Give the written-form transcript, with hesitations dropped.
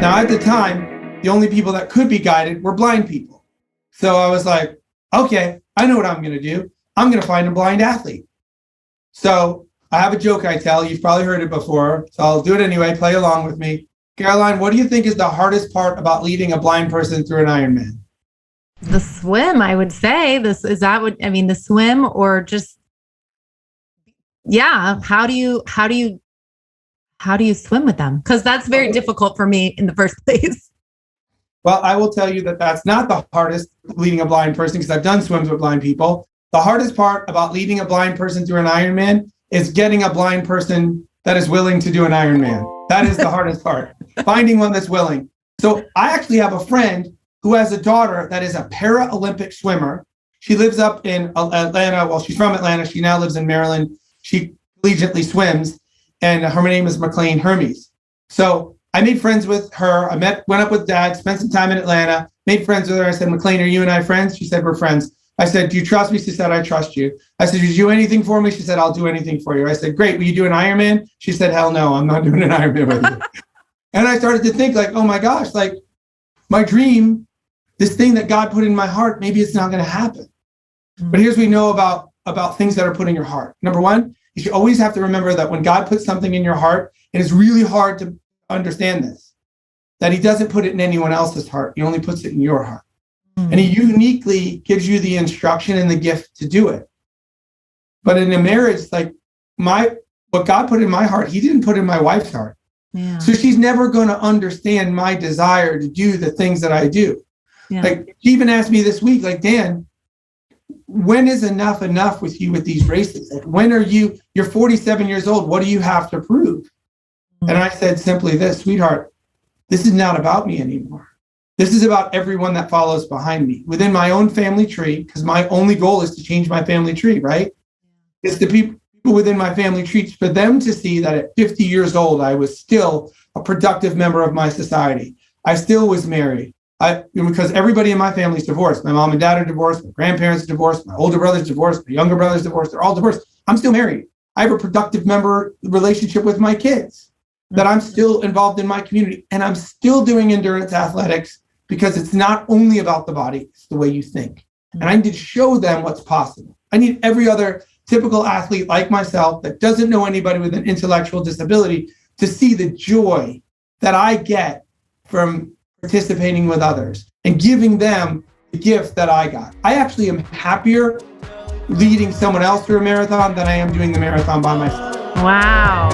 Now, at the time, the only people that could be guided were blind people. So I was like, okay, I know what I'm going to do. I'm going to find a blind athlete. So I have a joke I tell. You've probably heard it before, so I'll do it anyway. Play along with me. Caroline, what do you think is the hardest part about leading a blind person through an Ironman? The swim, I would say. The swim, or just, yeah. How do you swim with them? Because that's very difficult for me in the first place. Well, I will tell you that that's not the hardest leading a blind person, because I've done swims with blind people. The hardest part about leading a blind person through an Ironman is getting a blind person that is willing to do an Ironman. That is the hardest part, finding one that's willing. So I actually have a friend who has a daughter that is a Paralympic swimmer. She lives up in Atlanta. Well, she's from Atlanta. She now lives in Maryland. She collegiately swims, and her name is McLean Hermes. So I made friends with her. Went up with Dad, spent some time in Atlanta, made friends with her. I said, McLean, are you and I friends? She said, we're friends. I said, do you trust me? She said, I trust you. I said, did you do anything for me? She said, I'll do anything for you. I said, great. Will you do an Ironman? She said, hell no, I'm not doing an Ironman with you. And I started to think, like, oh my gosh, like my dream, this thing that God put in my heart, maybe it's not going to happen. But here's what we know about things that are put in your heart. Number one, you should always have to remember that when God puts something in your heart, it is really hard to understand this, that he doesn't put it in anyone else's heart. He only puts it in your heart. And he uniquely gives you the instruction and the gift to do it. But in a marriage, like what God put in my heart, he didn't put in my wife's heart. Yeah. So she's never going to understand my desire to do the things that I do. Yeah. Like, she even asked me this week, like, Dan, when is enough with you with these races? Like, when are you're 47 years old. What do you have to prove? And I said simply this, sweetheart, this is not about me anymore. This is about everyone that follows behind me within my own family tree, because my only goal is to change my family tree, right? It's the people within my family tree, for them to see that at 50 years old, I was still a productive member of my society. I still was married. Because everybody in my family is divorced. My mom and dad are divorced. My grandparents are divorced. My older brother's divorced. My younger brother's divorced. They're all divorced. I'm still married. I have a productive relationship with my kids, that I'm still involved in my community, and I'm still doing endurance athletics, because it's not only about the body, it's the way you think. And I need to show them what's possible. I need every other typical athlete like myself that doesn't know anybody with an intellectual disability to see the joy that I get from participating with others and giving them the gift that I got. I actually am happier leading someone else through a marathon than I am doing the marathon by myself. Wow.